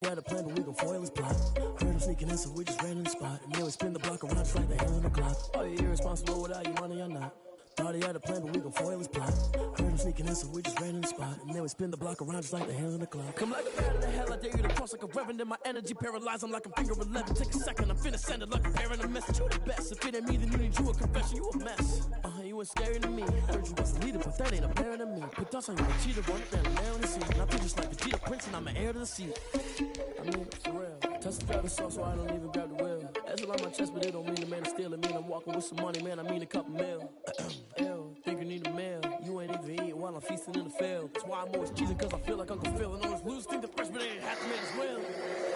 We had a plan, but we gon' foil his plot. Heard him sneaking in, so we just ran in the spot. And then we spin the block around just like the hell in the clock. Are you irresponsible without your money or not? Thought he had a plan, but we gon' foil his plot. Heard him sneaking in, so we just ran in the spot. And then we spin the block around just like the hell in the clock. Come like a bat in the hell, I dare you to cross like a reverend. And my energy paralyzed, I'm like I'm finger 11. Take a second, I'm finna send it like a parent a message. You the best, if it ain't me, then you need you a confession. You a mess, you was scary to me. Heard you was a leader, but that ain't apparent to me. Put dust on you, a cheater, run it down, nail in the seat. And I feel just like the cheetah prince, and I'm an heir to the seat. I mean, it's real. Touch the driver's sauce, so I don't even grab the wheel. That's on my chest, but it don't mean the man is stealing. Mean I'm walking with some money, man, I mean a couple mil. Ew, think you need a meal. You ain't even eating while I'm feasting in the field. That's why I'm always cheating, cause I feel like Uncle Phil. And always lose, think the freshman ain't half the man as well.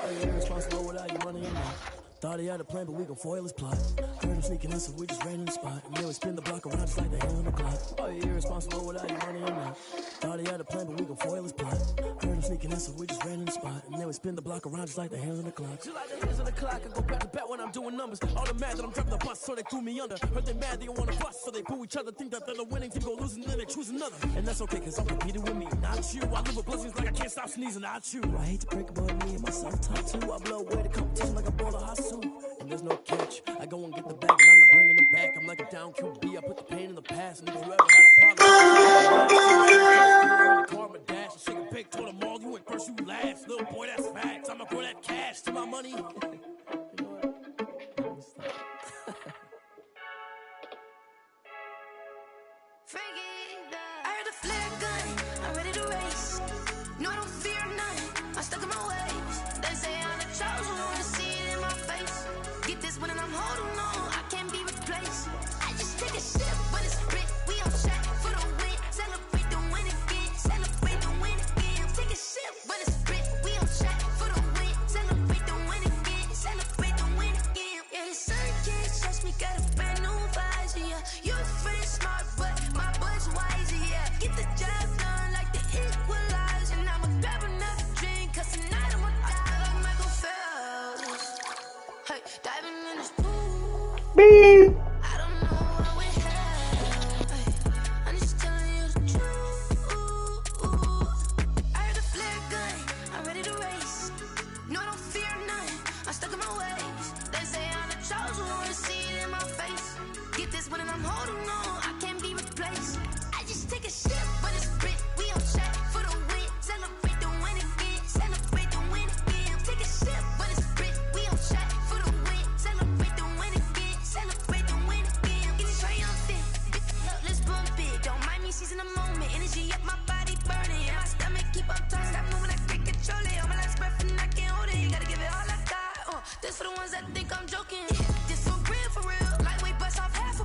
Are you irresponsible without your money or not? Thought he had a plan, but we gon' foil his plot. Heard him sneaking in, so we just ran in the spot. And then we spin the block around just like the hell in the clock. Are you irresponsible without your money or not? Thought he had a plan, but we gon' foil his plot. Heard him sneaking in, so we just ran in the spot. And then we spin the block around just like the hell in the clock. Just like the hands of the clock, I go back to back when I'm doing numbers. All the mad that I'm driving the bus, so they threw me under. Heard they mad, they don't wanna bust, so they boo each other. Think that they're the winning team, go losing, then they choose another. And that's okay, cause I'm competing with me, not you. I live with blessings like I can't stop sneezing, not you. I hate to break about me and my self-talk too. I blow away the competition like a ball of hot soup. And there's no catch. I go and get the bag and I'm not bringing it back. I'm like a down QB. I put the pain in the past. And if you ever had a problem, karma dash. I shake a big, told them all you went first, you last. Little boy, that's facts. I'ma grow that cash to my money. You know what? I heard a flare gun. I'm ready to race. No, I don't fear none. I'm stuck in my ways. They say I'm the chosen one. See it in my face. Get this one and I'm holding on. I can't be replaced. I just take a sip when it's split. We on track for the win. Celebrate the win again. Celebrate the win again. Take a sip when it's split. We on track for the win. Celebrate the win again. Celebrate the win again. Yeah, the sun can't touch me. Got a brand new visor. Yeah, you're friend smart, but my boy's wiser. Yeah, get the job done like the equalizer. And I'ma grab another drink, cause tonight I'ma die like Michael Phelps. Hey, diving in this pool. Beep. I don't know what we have. Hey, I'm just telling you the truth. I heard a flare gun. I'm ready to race. No, I don't fear none. I'm stuck in my ways. They say I'm the chosen one. See it in my face. Get this one and I'm holding on. I can't be replaced. I just take a sip when it's split. We on track for the win. Celebrate the win again. Celebrate the win again. Take a sip when it's split. We on track for the win. Celebrate the win again. Celebrate the win again. Get it triumphant. Let's bump it. Don't mind me seizing the moment. Energy up my body burning. And my stomach keep up turning. Stop moving, I can't control it. On my last breath and I can't hold it. You gotta give it all I got. This for the ones that think I'm joking. This for real, for real. Lightweight bust off half a.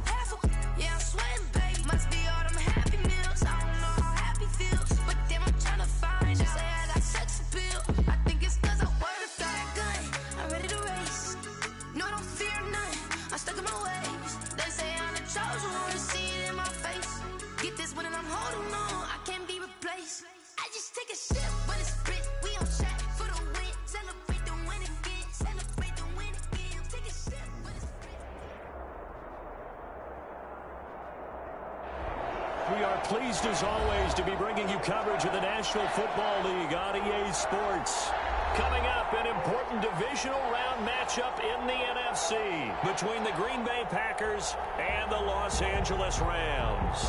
Yeah, I'm sweating, babe. Must be all them happy meals. I don't know how happy feels, but damn, I'm trying to find. She say I got sex appeal. I think it's cause I wear a flat gun. I'm ready to race. No, I don't fear none. I'm stuck in my ways. They say I'm the chosen one. See it in my face. Get this one and I'm holding on. I can't be replaced. I just take a sip when it's split. We on track for the win. Celebrate the win again. Celebrate the win again. Take a sip when it's split. We are pleased as always to be bringing you coverage of the National Football League on EA Sports. Coming up, an important divisional round matchup in the NFC between the Green Bay Packers and the Los Angeles Rams.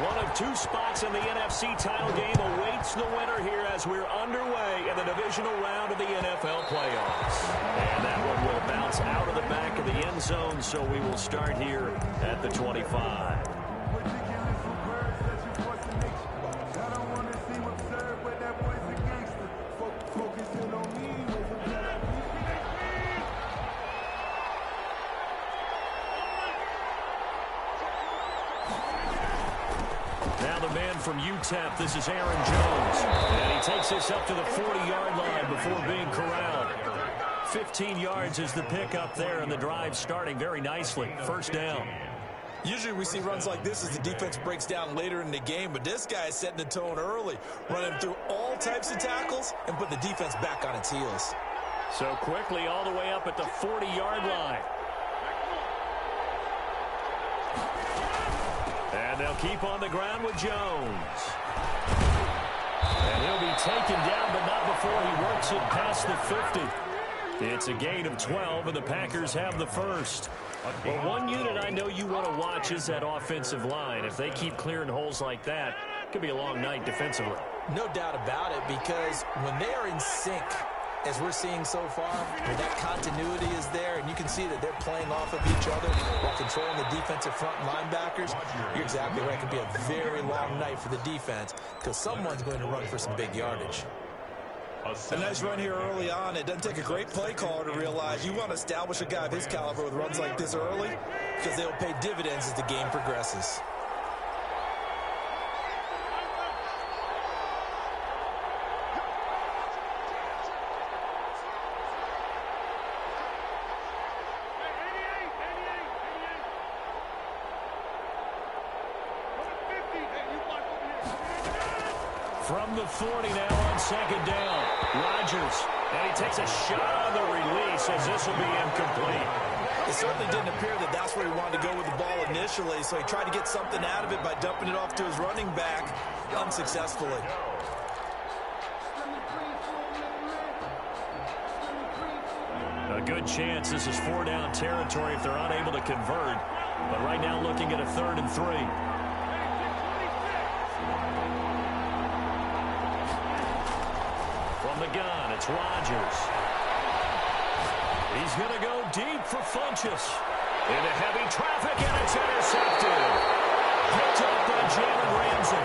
One of two spots in the NFC title game awaits the winner here as we're underway in the divisional round of the NFL playoffs. And that one will bounce out of the back of the end zone, so we will start here at the 25. Now the man from UTEP, this is Aaron Jones. And he takes this up to the 40-yard line before being corralled. 15 yards is the pickup there, and the drive starting very nicely. First down. Usually we see runs like this as the defense breaks down later in the game, but this guy is setting the tone early, running through all types of tackles and putting the defense back on its heels. So quickly all the way up at the 40-yard line. And they'll keep on the ground with Jones. And he'll be taken down, but not before he works it past the 50. It's a gain of 12, and the Packers have the first. Well, one unit I know you want to watch is that offensive line. If they keep clearing holes like that, it could be a long night defensively. No doubt about it, because when they are in sync, as we're seeing so far, where that continuity is there, and you can see that they're playing off of each other while controlling the defensive front linebackers, you're exactly right. It could be a very long night for the defense because someone's going to run for some big yardage. A nice run here early on. It doesn't take a great play caller to realize you want to establish a guy of his caliber with runs like this early because they'll pay dividends as the game progresses. From the 40 now on second down. Rodgers. And he takes a shot on the release as this will be incomplete. It certainly didn't appear that that's where he wanted to go with the ball initially, so he tried to get something out of it by dumping it off to his running back unsuccessfully. A good chance this is 4-down territory if they're unable to convert. But right now looking at a 3rd and 3. From the gun, it's Rodgers. He's going to go deep for Funchess. Into heavy traffic, and it's intercepted. Picked up by Jalen Ramsey.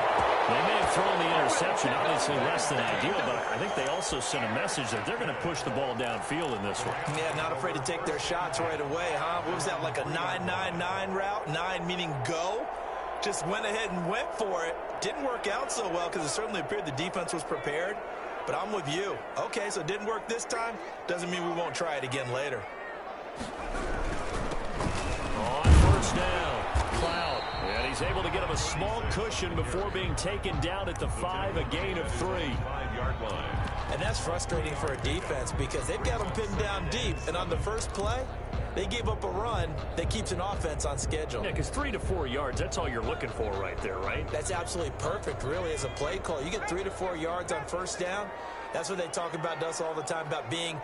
They may have thrown the interception, obviously less than ideal, but I think they also sent a message that they're going to push the ball downfield in this one. Yeah, not afraid to take their shots right away, huh? What was that, like a 9-9-9 route? 9 meaning go? Just went ahead and went for it. Didn't work out so well because it certainly appeared the defense was prepared. But I'm with you. Okay, so it didn't work this time. Doesn't mean we won't try it again later. On first down, Cloud. And he's able to get him a small cushion before being taken down at the 5, a gain of 3. 5-yard line. And that's frustrating for a defense because they've got them pinned down deep. And on the first play, they gave up a run that keeps an offense on schedule. Yeah, because 3 to 4 yards, that's all you're looking for right there, right? That's absolutely perfect, really, as a play call. You get 3 to 4 yards on first down. That's what they talk about to us all the time, about being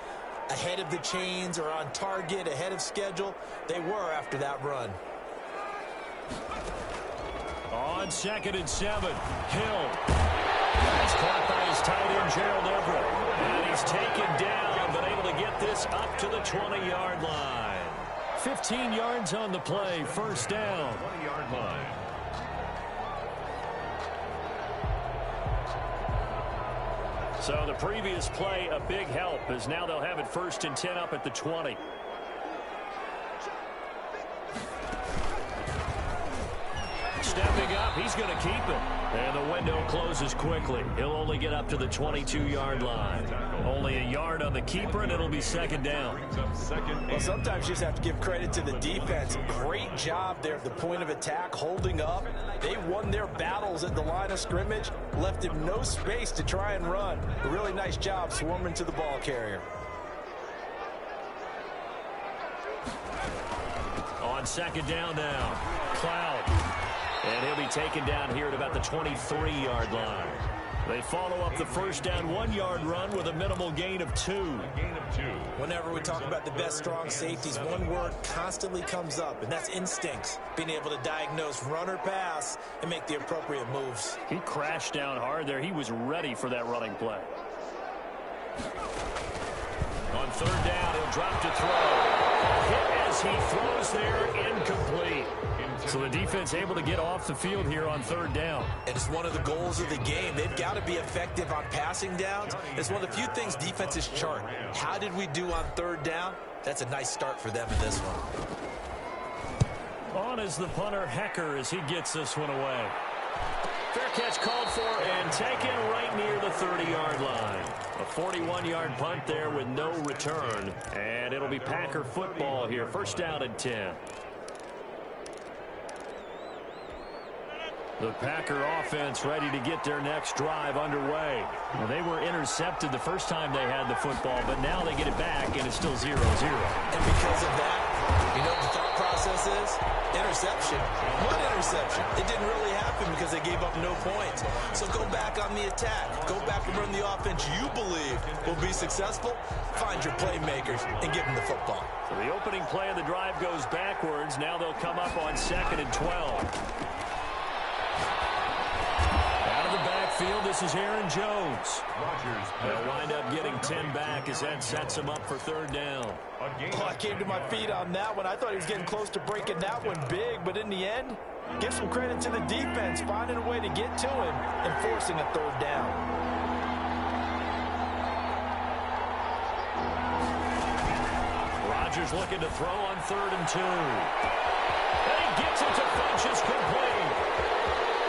ahead of the chains or on target, ahead of schedule. They were after that run. On 2nd and 7, Hill. He's caught by his tight end, Gerald Everett. And he's taken down, but able to get this up to the 20-yard line. 15 yards on the play, first down. 20-yard line. So the previous play, a big help, as now they'll have it 1st and 10 up at the 20. Stepping up, he's going to keep it. And the window closes quickly. He'll only get up to the 22-yard line. Only a yard on the keeper, and it'll be 2nd down. Well, sometimes you just have to give credit to the defense. Great job there at the point of attack, holding up. They won their battles at the line of scrimmage, left him no space to try and run. A really nice job swarming to the ball carrier. On 2nd down now, Cloud. And he'll be taken down here at about the 23-yard line. They follow up the first down 1-yard run with a minimal gain of 2. Whenever we talk about the best strong safeties, one word constantly comes up, and that's instincts. Being able to diagnose run or pass and make the appropriate moves. He crashed down hard there. He was ready for that running play. On 3rd down, he'll drop to throw. Hit as he throws there, incomplete. So the defense able to get off the field here on 3rd down. And it's one of the goals of the game. They've got to be effective on passing downs. It's one of the few things defenses chart. How did we do on 3rd down? That's a nice start for them in this one. On is the punter, Hecker, as he gets this one away. Fair catch called for and taken right near the 30-yard line. A 41-yard punt there with no return. And it'll be Packer football here. 1st down and 10. The Packer offense ready to get their next drive underway. Well, they were intercepted the first time they had the football, but now they get it back, and it's still 0-0. And because of that, you know what the thought process is? Interception. What interception? It didn't really happen because they gave up no points. So go back on the attack. Go back and run the offense you believe will be successful. Find your playmakers and give them the football. So the opening play of the drive goes backwards. Now they'll come up on 2nd and 12. The backfield, this is Aaron Jones. They'll wind up getting 10 back as that sets him up for 3rd down. Oh, I came to my feet on that one. I thought he was getting close to breaking that one big, but in the end, give some credit to the defense, finding a way to get to him and forcing a 3rd down. Rodgers looking to throw on 3rd and 2. And he gets it to Funchess complete.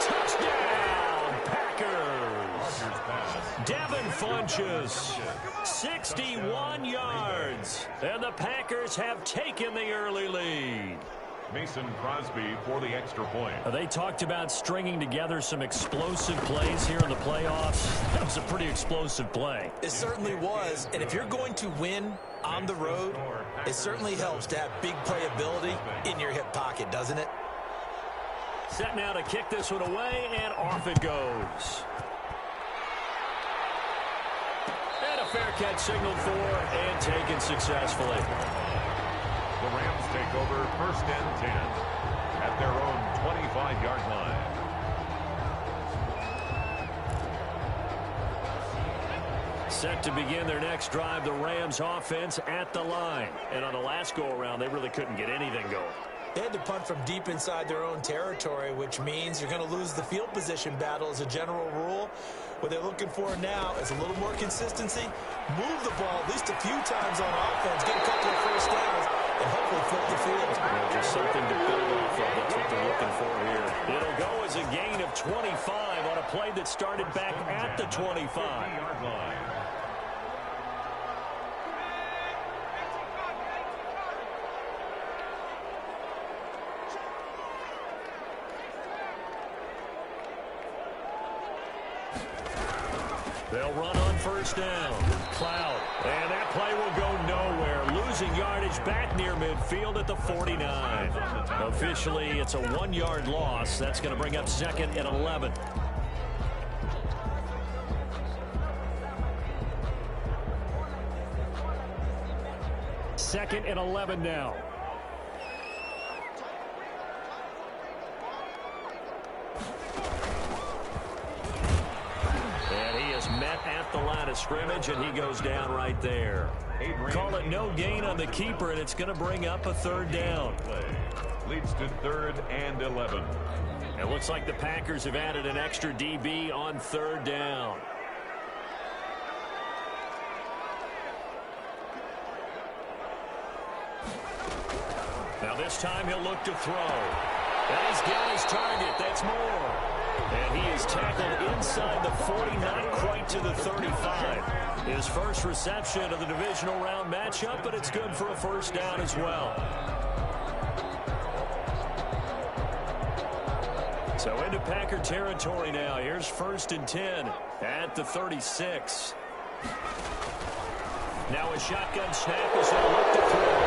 Touchdown, Packers. Devin Funchess, 61 yards. And the Packers have taken the early lead. Mason Crosby for the extra point. They talked about stringing together some explosive plays here in the playoffs. That was a pretty explosive play. It certainly was. And if you're going to win on the road, it certainly helps to have big playability in your hip pocket, doesn't it? Set now to kick this one away, and off it goes. And a fair catch signaled for and taken successfully. The Rams take over 1st and 10 at their own 25-yard line. Set to begin their next drive, the Rams offense at the line. And on the last go-around, they really couldn't get anything going. They had to punt from deep inside their own territory, which means you're going to lose the field position battle as a general rule. What they're looking for now is a little more consistency, move the ball at least a few times on offense, get a couple of 1st downs, and hopefully flip the field. Just something to build off of. That's what they're looking for here. It'll go as a gain of 25 on a play that started back at the 25-yard line. They'll run on 1st down. Cloud. And that play will go nowhere. Losing yardage back near midfield at the 49. Officially, it's a 1-yard loss. That's going to bring up 2nd and 11. Second and 11 now. Met at the line of scrimmage, and he goes down right there. Call it no gain on the keeper, and it's going to bring up a 3rd down. Leads to 3rd and 11. It looks like the Packers have added an extra DB on 3rd down. Now this time he'll look to throw. And he's got his target. That's Moore. And he is tackled inside the 40, not quite to the 35. His first reception of the divisional round matchup, but it's good for a 1st down as well. So into Packer territory now. Here's 1st and 10 at the 36. Now a shotgun snap as they look to throw.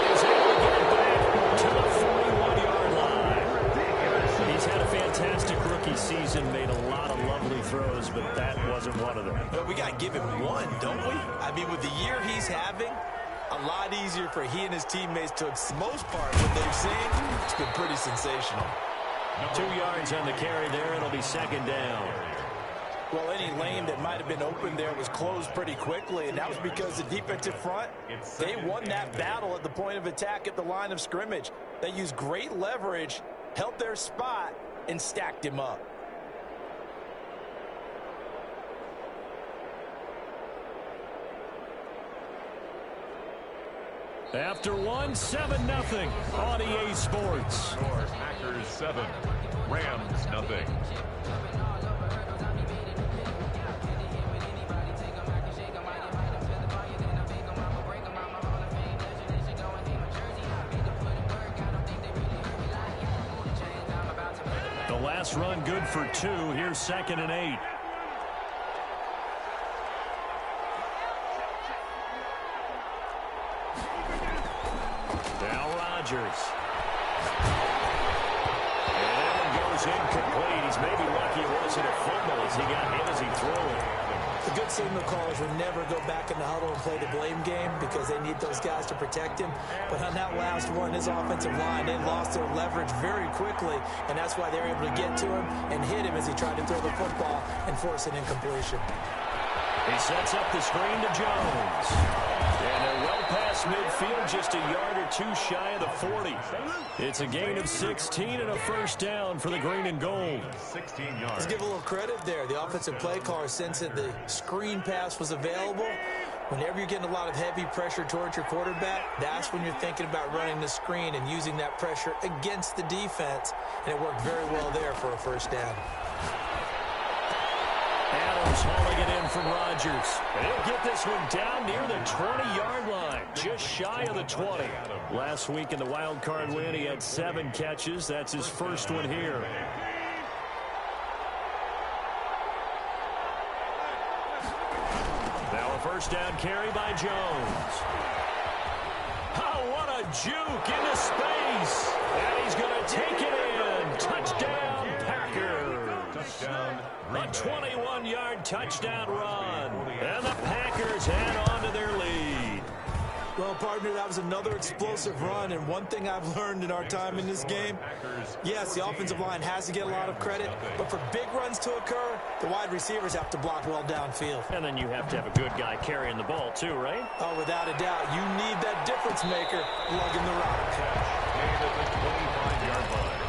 He's able to get it back to the 41-yard line. He's had a fantastic rookie season, made a lot of lovely throws, but that wasn't one of them. But we got to give him one, don't we? I mean, with the year he's having, a lot easier for he and his teammates to, for the most part, what they've seen, it's been pretty sensational. 2 yards on the carry there. It'll be 2nd down. Well, any lane that might have been open there was closed pretty quickly, and that was because the defensive front, they won that battle at the point of attack at the line of scrimmage. They used great leverage, held their spot, and stacked him up. After one, 7-0 on EA Sports. Packers 7, Rams nothing. pass run good for 2. Here's 2nd and 8. Now Rodgers. And that one goes incomplete. He's maybe lucky it wasn't a fumble as he got hit as he threw it. The good signal callers would never go back in the huddle and play the blame game because they need those guys to protect him. But on that last one, his offensive line, they lost their leverage very quickly, and that's why they were able to get to him and hit him as he tried to throw the football and force an incompletion. He sets up the screen to Jones. And they're well past midfield, just a yard or 2 shy of the 40. It's a gain of 16 and a first down for the green and gold. 16 yards. Let's give a little credit there. The offensive play caller sensed that the screen pass was available. Whenever you're getting a lot of heavy pressure towards your quarterback, that's when you're thinking about running the screen and using that pressure against the defense. And it worked very well there for a first down. Adams hauling it in from Rodgers. And he'll get this one down near the 20-yard line, just shy of the 20. Last week in the wild card win, he had 7 catches. That's his first one here. Now a first down carry by Jones. Oh, what a juke into space. And he's going to take it in. Touchdown, Packers. Touchdown. A 21-yard touchdown run. And the Packers head on to their lead. Well, partner, that was another explosive run, and one thing I've learned in our time in this game, yes, the offensive line has to get a lot of credit, but for big runs to occur, the wide receivers have to block well downfield. And then you have to have a good guy carrying the ball, too, right? Oh, without a doubt. You need that difference maker lugging the rock. Gain at the 25-yard line.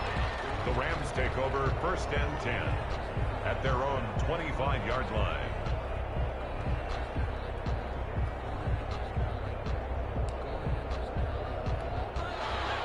The Rams take over 1st and 10 at their own 25-yard line.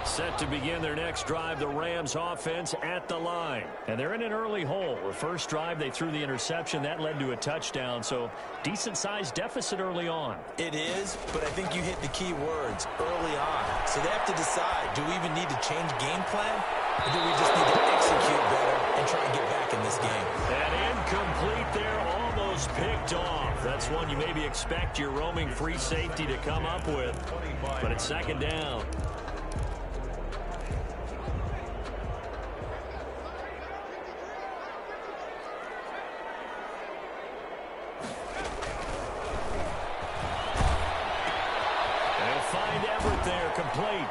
Set to begin their next drive, the Rams offense at the line. And they're in an early hole. The first drive, they threw the interception. That led to a touchdown, so decent-sized deficit early on. It is, but I think you hit the key words, early on. So they have to decide, do we even need to change game plan? Or do we just need to execute better and try and get back in this game? And incomplete there, almost picked off. That's one you maybe expect your roaming free safety to come up with. But it's 2nd down. Complete.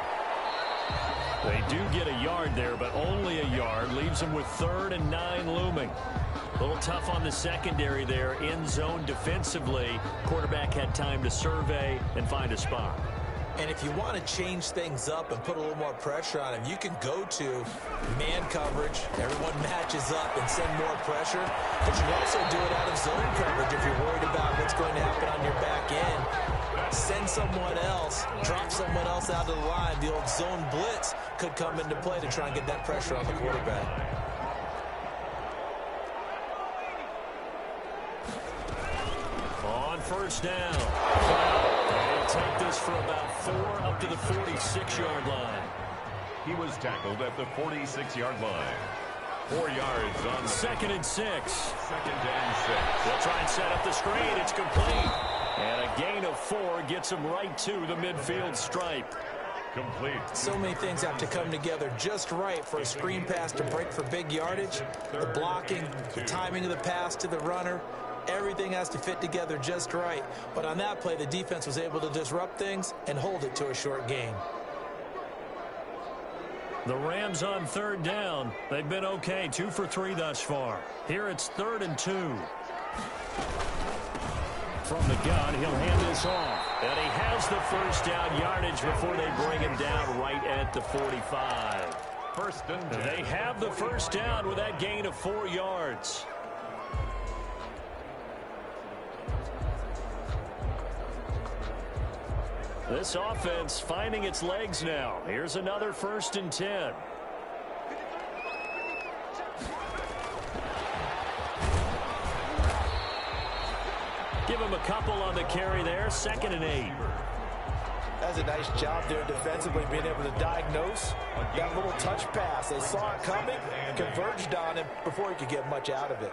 They do get a yard there, but only a yard. Leaves them with 3rd and 9 looming. A little tough on the secondary there. In zone defensively. Quarterback had time to survey and find a spot. And if you want to change things up and put a little more pressure on him, you can go to man coverage. Everyone matches up and send more pressure. But you can also do it out of zone coverage if you're worried about what's going to happen on your back end. Send someone else, drop someone else out of the line. The old zone blitz could come into play to try and get that pressure on the quarterback. On 1st down. They'll take this for about 4 up to the 46-yard line. He was tackled at the 46-yard line. 4 yards on 2nd and 6. 2nd and 6. They'll try and set up the screen. It's complete. And a gain of 4 gets them right to the midfield stripe. Complete. So many things have to come together just right for a screen pass to break for big yardage. The blocking, the timing of the pass to the runner, everything has to fit together just right. But on that play, the defense was able to disrupt things and hold it to a short gain. The Rams on 3rd down. They've been okay, 2 for 3 thus far. Here it's 3rd and 2. From the gun, he'll hand this off. And he has the first down yardage before they bring him down right at the 45. 1st and 10. They have the first down with that gain of 4 yards. This offense finding its legs now. Here's another 1st and 10. Give him a couple on the carry there. 2nd and 8. That's a nice job there defensively, being able to diagnose that little touch pass. They saw it coming, converged on him before he could get much out of it.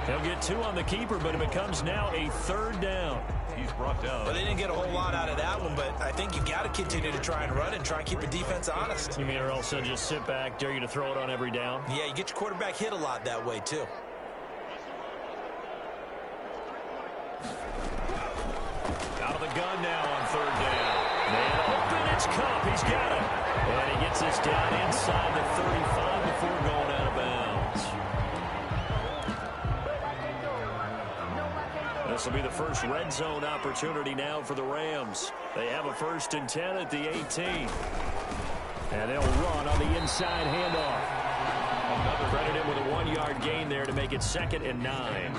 He'll get 2 on the keeper, but it becomes now a 3rd down. He's brought down. Well, they didn't get a whole lot out of that one, but I think you got to continue to try and run and try and keep the defense honest. You mean or else just sit back, dare you to throw it on every down? Yeah, you get your quarterback hit a lot that way, too. Out of the gun now on 3rd down. Man open, it's Cup. He's got it. And he gets this down inside the 35 before going out of bounds. This will be the first red zone opportunity now for the Rams. They have a 1st and 10 at the 18. And they'll run on the inside handoff. Credit him with a 1-yard gain there to make it 2nd and 9.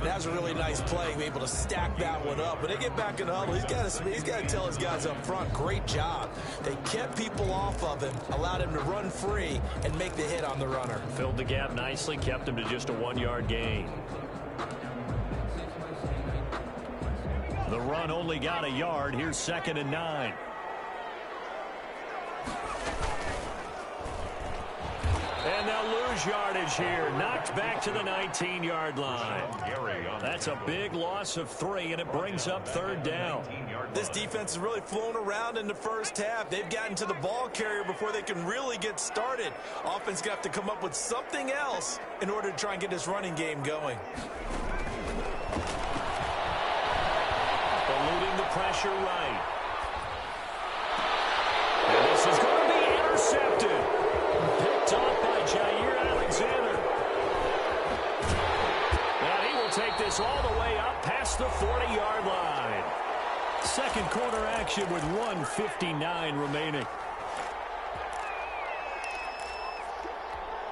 That's a really nice play, able to stack that one up. When they get back in the huddle, he's got to tell his guys up front, great job. They kept people off of him, allowed him to run free and make the hit on the runner. Filled the gap nicely, kept him to just a 1-yard gain. The run only got a yard. Here's 2nd and 9. And they'll lose yardage here. Knocked back to the 19-yard line. That's a big loss of 3, and it brings up 3rd down. This defense has really flown around in the first half. They've gotten to the ball carrier before they can really get started. Offense going to have to come up with something else in order to try and get this running game going. Eluding the pressure right. And this is going to be intercepted. Picked off by Jair Alexander. And he will take this all the way up past the 40-yard line. 2nd quarter action with 1:59 remaining.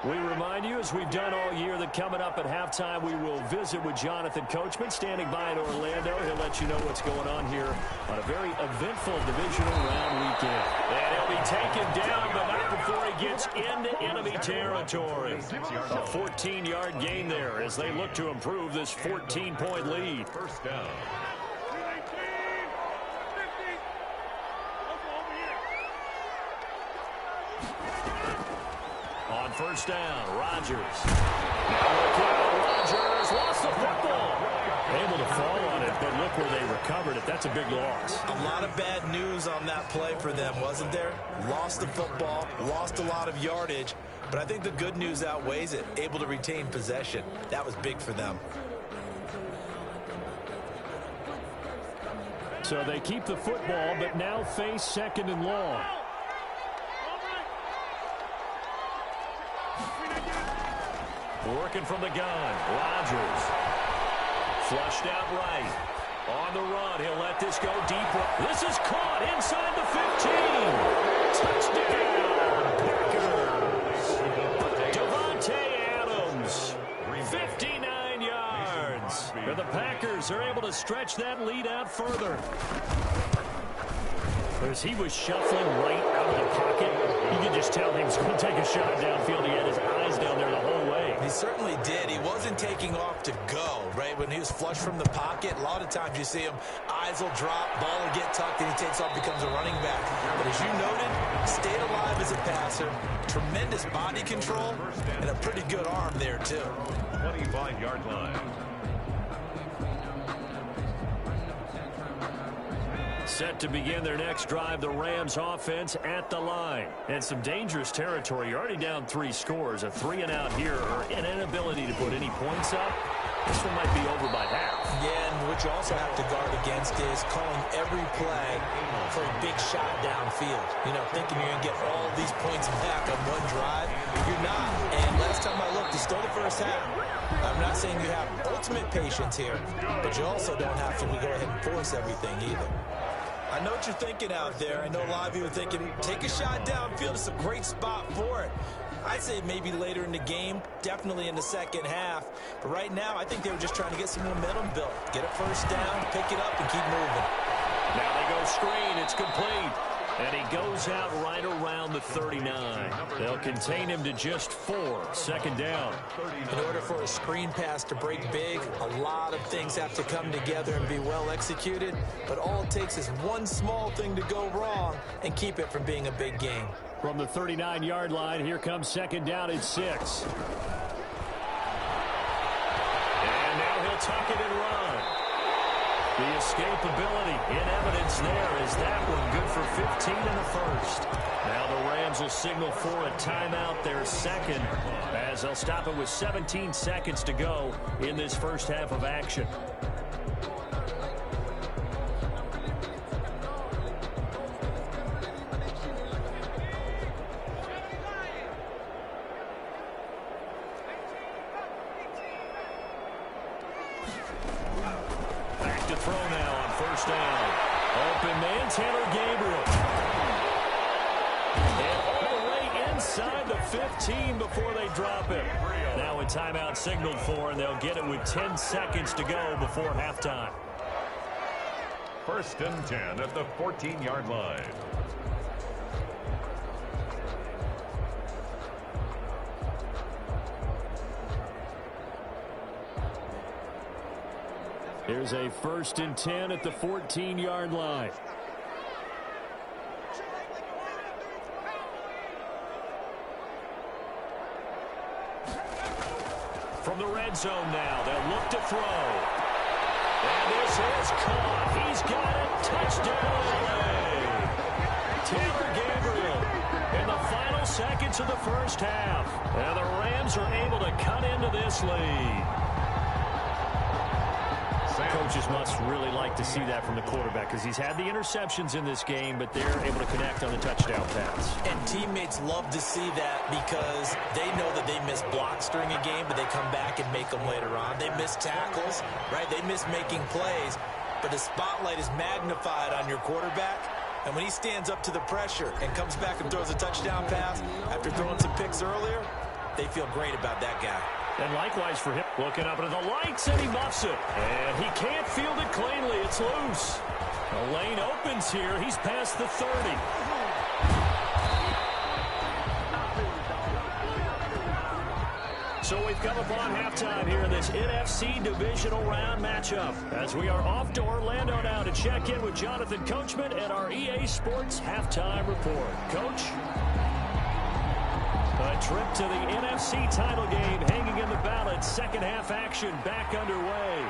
We remind you, as we've done all year, that coming up at halftime, we will visit with Jonathan Coachman, standing by in Orlando. He'll let you know what's going on here on a very eventful divisional round weekend. And he'll be taken down, but not before he gets into enemy territory. A 14-yard gain there as they look to improve this 14-point lead. 1st down. On 1st down, Rodgers. Now look out, Rodgers lost the football. Able to fall on it, but look where they recovered it. That's a big loss. A lot of bad news on that play for them, wasn't there? Lost the football, lost a lot of yardage, but I think the good news outweighs it. Able to retain possession. That was big for them. So they keep the football, but now face 2nd and long. Working from the gun, Rodgers. Flushed out right. On the run, he'll let this go deep. This is caught inside the 15. Touchdown, Packers. Devontae Adams, 59 yards. And the Packers are able to stretch that lead out further. As he was shuffling right out of the pocket, you could just tell he was going to take a shot downfield. He had his eyes down there the whole way. He certainly did. He wasn't taking off to go, right? When he was flush from the pocket, a lot of times you see him, eyes will drop, ball will get tucked, and he takes off, becomes a running back. But as you noted, stayed alive as a passer, tremendous body control, and a pretty good arm there, too. 25-yard line. Set to begin their next drive, the Rams offense at the line. And some dangerous territory. You're already down 3 scores. A 3-and-out here, or an inability to put any points up. This one might be over by half. Yeah, and what you also have to guard against is calling every play for a big shot downfield. You know, thinking you're going to get all these points back on one drive. You're not. And last time I looked, it's still the first half. I'm not saying you have ultimate patience here, but you also don't have to go ahead and force everything either. I know what you're thinking out there. I know a lot of you are thinking, take a shot downfield. It's a great spot for it. I'd say maybe later in the game, definitely in the second half. But right now, I think they were just trying to get some momentum built. Get a first down, pick it up, and keep moving. Now they go screen. It's complete. And he goes out right around the 39. They'll contain him to just 4. Second down. In order for a screen pass to break big, a lot of things have to come together and be well executed. But all it takes is one small thing to go wrong and keep it from being a big game. From the 39-yard line, here comes second down and 6. And now he'll tuck it and run. The escapability in evidence there is that one good for 15 in the first. Now the Rams will signal for a timeout, their second, as they'll stop it with 17 seconds to go in this first half of action. Throw now on first down. Open man, Taylor Gabriel. And all the way inside the 15 before they drop him. Now a timeout signaled for, and they'll get it with 10 seconds to go before halftime. First and 10 at the 14-yard line. Here's a first and 10 at the 14-yard line. From the red zone now, they'll look to throw. And this is caught. He's got it. Touchdown, LA. Taylor Gabriel in the final seconds of the first half. And the Rams are able to cut into this lead. Coaches must really like to see that from the quarterback because he's had the interceptions in this game, but they're able to connect on the touchdown pass. And teammates love to see that because they know that they miss blocks during a game, but they come back and make them later on. They miss tackles, right? They miss making plays, but the spotlight is magnified on your quarterback. And when he stands up to the pressure and comes back and throws a touchdown pass after throwing some picks earlier, they feel great about that guy. And likewise for him, looking up into the lights, and he muffs it. And he can't field it cleanly. It's loose. The lane opens here. He's past the 30. So we've come upon halftime here in this NFC divisional round matchup as we are off to Orlando now to check in with Jonathan Coachman and our EA Sports halftime report. Coach? A trip to the NFC title game hanging in the balance. Second half action back underway.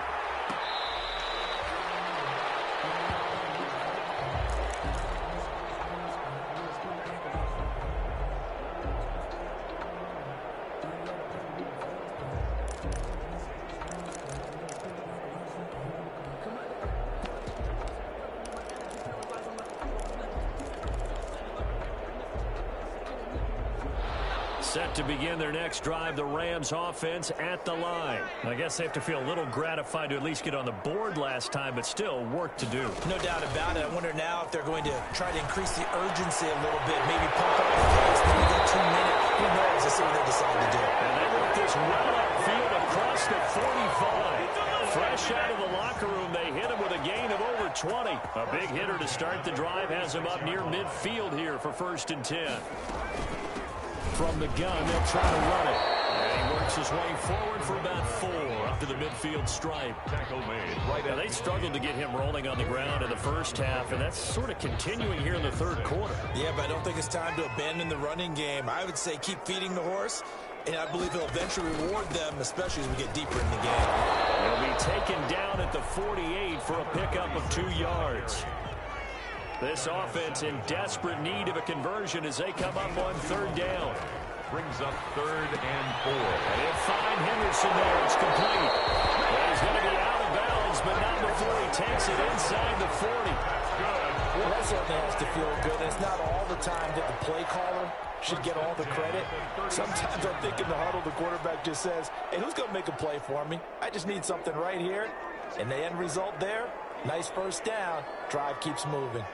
Set to begin their next drive, the Rams offense at the line. I guess they have to feel a little gratified to at least get on the board last time, but still work to do. No doubt about it. I wonder now if they're going to try to increase the urgency a little bit, maybe pump up the pace, maybe go 2 minutes. Who knows? Let's see what they decide to do. And they work this well upfield across the 45. Fresh out of the locker room, they hit him with a gain of over 20. A big hitter to start the drive has him up near midfield here for first and 10. From the gun, they'll try to run it. And he works his way forward for about 4 up to the midfield stripe. Tackle made. Right now, they struggled to get him rolling on the ground in the first half, and that's sort of continuing here in the third quarter. Yeah, but I don't think it's time to abandon the running game. I would say keep feeding the horse, and I believe he'll eventually reward them, especially as we get deeper in the game. He'll be taken down at the 48 for a pickup of 2 yards. This offense in desperate need of a conversion as they come up on third down. Brings up 3rd and 4. And he'll find Henderson there. It's complete. Well, he's going to be out of bounds, but not before he takes it inside the 40. Good. Well, that certainly has to feel good. And it's not all the time that the play caller should get all the credit. Sometimes I think in the huddle, the quarterback just says, hey, who's going to make a play for me? I just need something right here. And the end result there, nice first down. Drive keeps moving.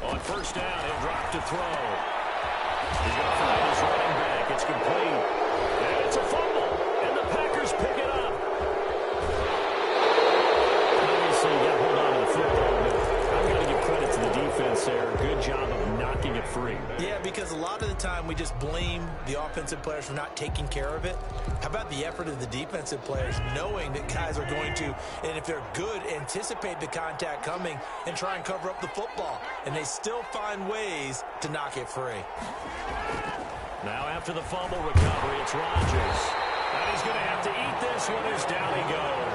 On first down, he'll drop to throw. He's going to find his running back. It's complete. And it's a fumble. And the Packers pick it up. Obviously, you got to hold on to the football, but I've got to give credit to the defense. time we just blame the offensive players for not taking care of it? How about the effort of the defensive players knowing that guys are going to, and if they're good, anticipate the contact coming and try and cover up the football. And they still find ways to knock it free. Now after the fumble recovery, it's Rodgers. And he's going to have to eat this one as down he goes.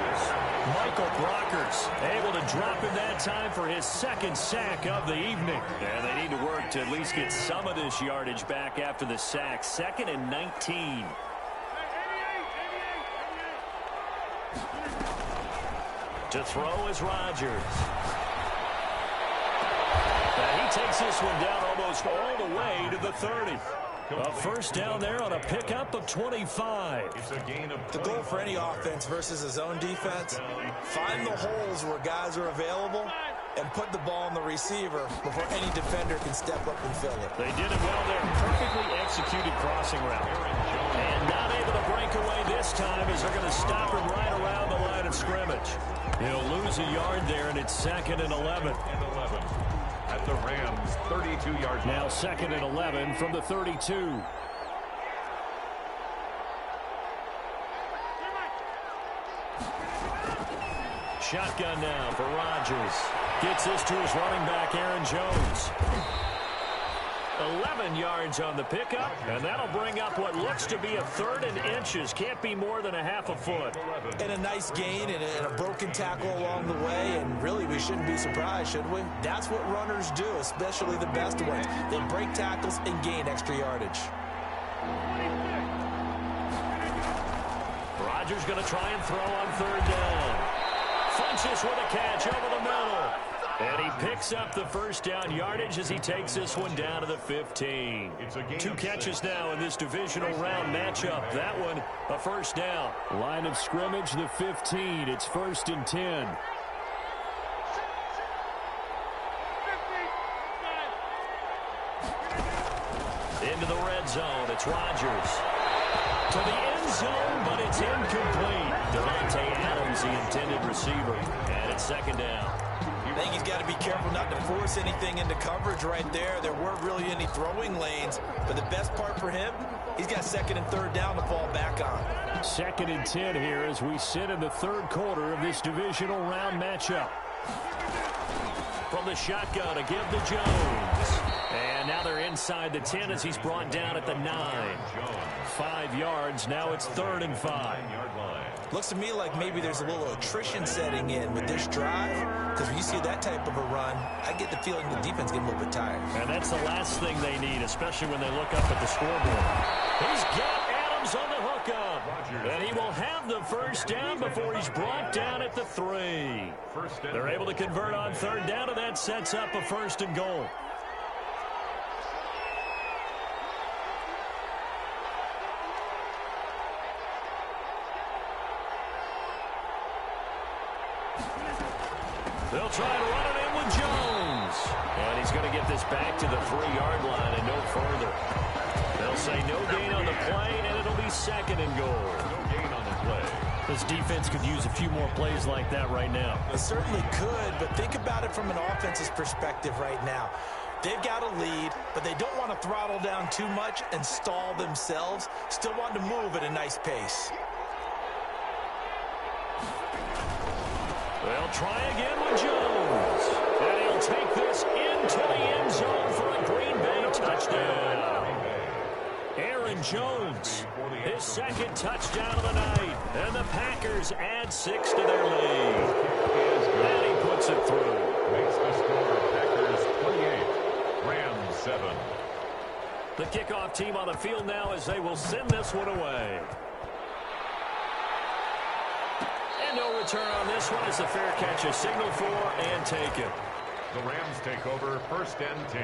Michael Brockers able to drop him that time for his second sack of the evening. And they need to work to at least get some of this yardage back after the sack. 2nd and 19. To throw is Rodgers. And he takes this one down almost all the way to the 30. A first down there on a pickup of 25. The goal for any offense versus a zone defense, find the holes where guys are available and put the ball on the receiver before any defender can step up and fill it. They did it well there. Perfectly executed crossing route. And not able to break away this time as they're going to stop him right around the line of scrimmage. He'll lose a yard there, and it's 2nd and 11. At the Rams' 32-yard line. Now 2nd and 11 from the 32. Shotgun now for Rodgers. Gets this to his running back, Aaron Jones. 11 yards on the pickup, and that'll bring up what looks to be a 3rd and inches. Can't be more than a half a foot. And a nice gain and a broken tackle along the way, and really we shouldn't be surprised, should we? That's what runners do, especially the best ones. They break tackles and gain extra yardage. Rodgers going to try and throw on 3rd down. Funches with a catch over the middle. And he picks up the first down yardage as he takes this one down to the 15. 2 catches now in this divisional round matchup. That one, a first down. Line of scrimmage, the 15. It's 1st and 10. Into the red zone. It's Rodgers. To the end zone, but it's incomplete. Devontae Adams, the intended receiver. And it's 2nd down. I think he's got to be careful not to force anything into coverage right there. There weren't really any throwing lanes, but the best part for him, he's got 2nd and 3rd down to fall back on. 2nd and 10 here as we sit in the 3rd quarter of this divisional round matchup. From the shotgun to give to Jones. And now they're inside the 10 as he's brought down at the 9. 5 yards. Now it's 3rd and 5. Looks to me like maybe there's a little attrition setting in with this drive, because when you see that type of a run, I get the feeling the defense getting a little bit tired. And that's the last thing they need, especially when they look up at the scoreboard. He's got Adams on the hookup. And he will have the first down before he's brought down at the 3. They're able to convert on 3rd down, and that sets up a 1st and goal. They'll try to run it in with Jones. And he's going to get this back to the 3-yard line and no further. They'll say no gain on the play, and it'll be 2nd and goal. No gain on the play. This defense could use a few more plays like that right now. It certainly could, but think about it from an offense's perspective right now. They've got a lead, but they don't want to throttle down too much and stall themselves. Still want to move at a nice pace. They'll try again with Jones. And he'll take this into the end zone for a Green Bay touchdown. Aaron Jones, his 2nd touchdown of the night. And the Packers add 6 to their lead. And he puts it through. Makes the score Packers 28, Rams 7. The kickoff team on the field now as they will send this one away. No return on this one. It's a fair catch, a signal for and taken. The Rams take over 1st and 10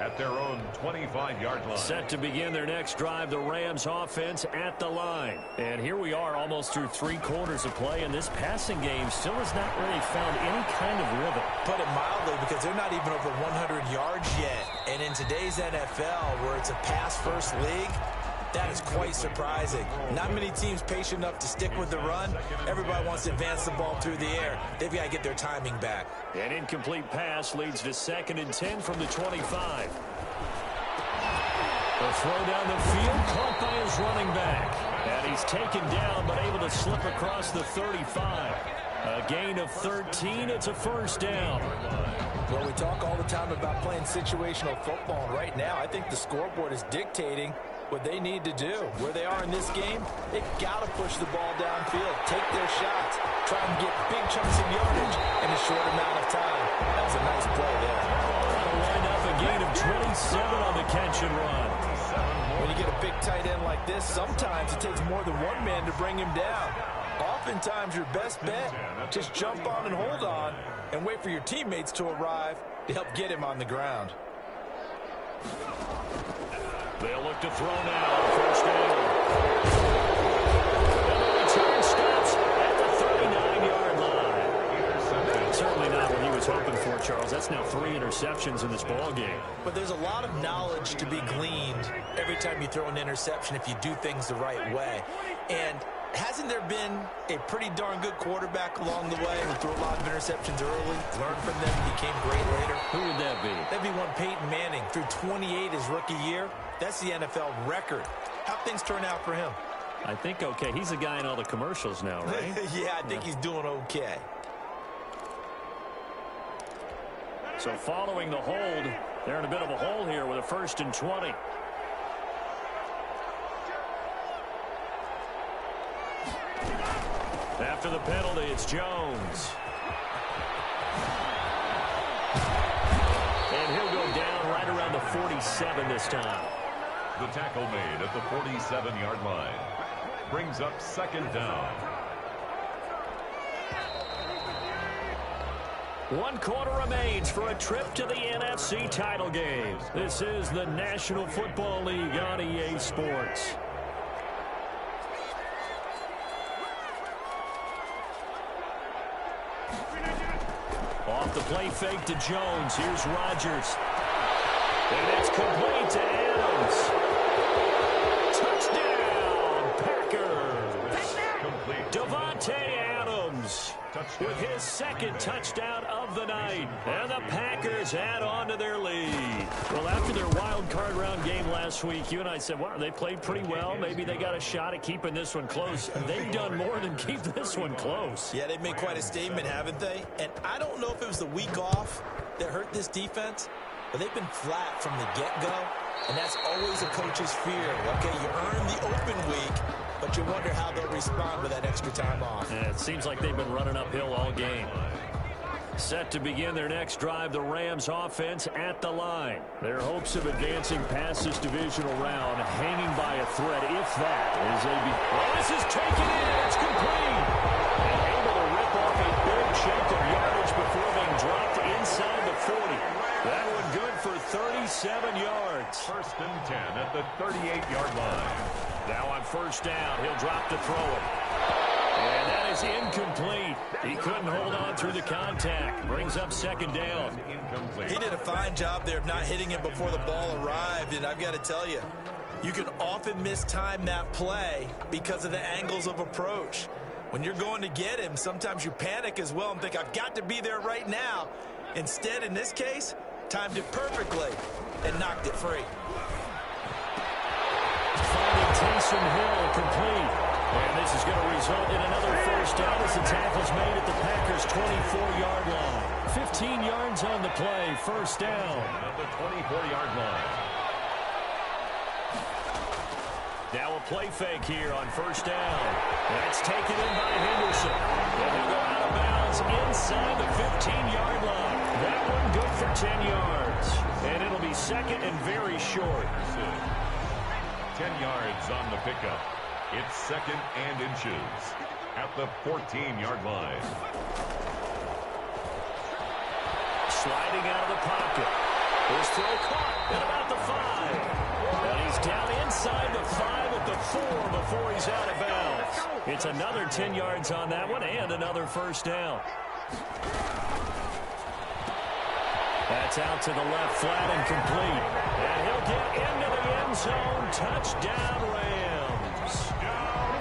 at their own 25-yard line. Set to begin their next drive, the Rams offense at the line. And here we are almost through 3 quarters of play, and this passing game still has not really found any kind of rhythm. Put it mildly, because they're not even over 100 yards yet. And in today's NFL, where it's a pass-first league, that is quite surprising. Not many teams patient enough to stick with the run. Everybody wants to advance the ball through the air. They've got to get their timing back. An incomplete pass leads to 2nd and 10 from the 25. The throw down the field, caught by his running back. And he's taken down, but able to slip across the 35. A gain of 13. It's a first down. Well, we talk all the time about playing situational football, and right now I think the scoreboard is dictating what they need to do. Where they are in this game, they've got to push the ball downfield, take their shots, try and get big chunks of yardage in a short amount of time. That was a nice play there. That'll line up a gain of 27 on the catch and run. When you get a big tight end like this, sometimes it takes more than one man to bring him down. Oftentimes, your best bet, just jump on and hold on and wait for your teammates to arrive to help get him on the ground. They'll look to throw now. First down. And the return stops at the 39-yard line. Certainly not what he was hoping for, Charles. That's now 3 interceptions in this ball game. But there's a lot of knowledge to be gleaned every time you throw an interception if you do things the right way. And hasn't there been a pretty darn good quarterback along the way who threw a lot of interceptions early, learned from them, became great later? Who would that be? That'd be one Peyton Manning. Threw 28 his rookie year. That's the NFL record. How'd things turn out for him? I think okay. He's a guy in all the commercials now, right? Yeah, I think he's doing okay. So following the hold, they're in a bit of a hole here with a 1st and 20. After the penalty, it's Jones. And he'll go down right around the 47 this time. The tackle made at the 47-yard line. Brings up 2nd down. 1 quarter remains for a trip to the NFC title game. This is the National Football League on EA Sports. Off the play fake to Jones. Here's Rodgers. And it's complete to Adams. Touchdown, Packers. Complete. Devontae Adams with his 2nd touchdown of the night. And the Packers add on to their lead. Well, after their wild card round game last week, you and I said, wow, they played pretty well. Maybe they got a shot at keeping this one close. They've done more than keep this one close. Yeah, they've made quite a statement, haven't they? And I don't know if it was the week off that hurt this defense, but they've been flat from the get-go, and that's always a coach's fear. Okay, you earn the open week, but you wonder how they'll respond with that extra time off. Yeah, it seems like they've been running uphill all game. Set to begin their next drive, the Rams offense at the line. Their hopes of advancing past this divisional round hanging by a thread, if that is a... Well, this is taken in. It's complete. And able to rip off a big chunk of yardage before being dropped inside the 40. That one good for 37 yards. 1st and 10 at the 38-yard line. Now on 1st down, he'll drop to throw it. And that is incomplete. He couldn't hold on through the contact. Brings up 2nd down. Incomplete. He did a fine job there of not hitting it before the ball arrived, and I've got to tell you, you can often mistime that play because of the angles of approach. When you're going to get him, sometimes you panic as well and think, I've got to be there right now. Instead, in this case, timed it perfectly and knocked it free. Finding Taysom Hill complete. And this is going to result in another 1st down as the tackle's made at the Packers' 24-yard line. 15 yards on the play, 1st down. At the 24-yard line. Now a play fake here on 1st down. That's taken in by Henderson. And he'll go out of bounds inside the 15-yard line. That one good for 10 yards. And it'll be 2nd and very short. 10 yards on the pickup. It's 2nd and inches at the 14-yard line. Sliding out of the pocket. His throw caught at about the 5. And he's down inside the 5 at the 4 before he's out of bounds. It's another 10 yards on that one and another 1st down. That's out to the left, flat and complete. And he'll get into the end zone. Touchdown, Rams.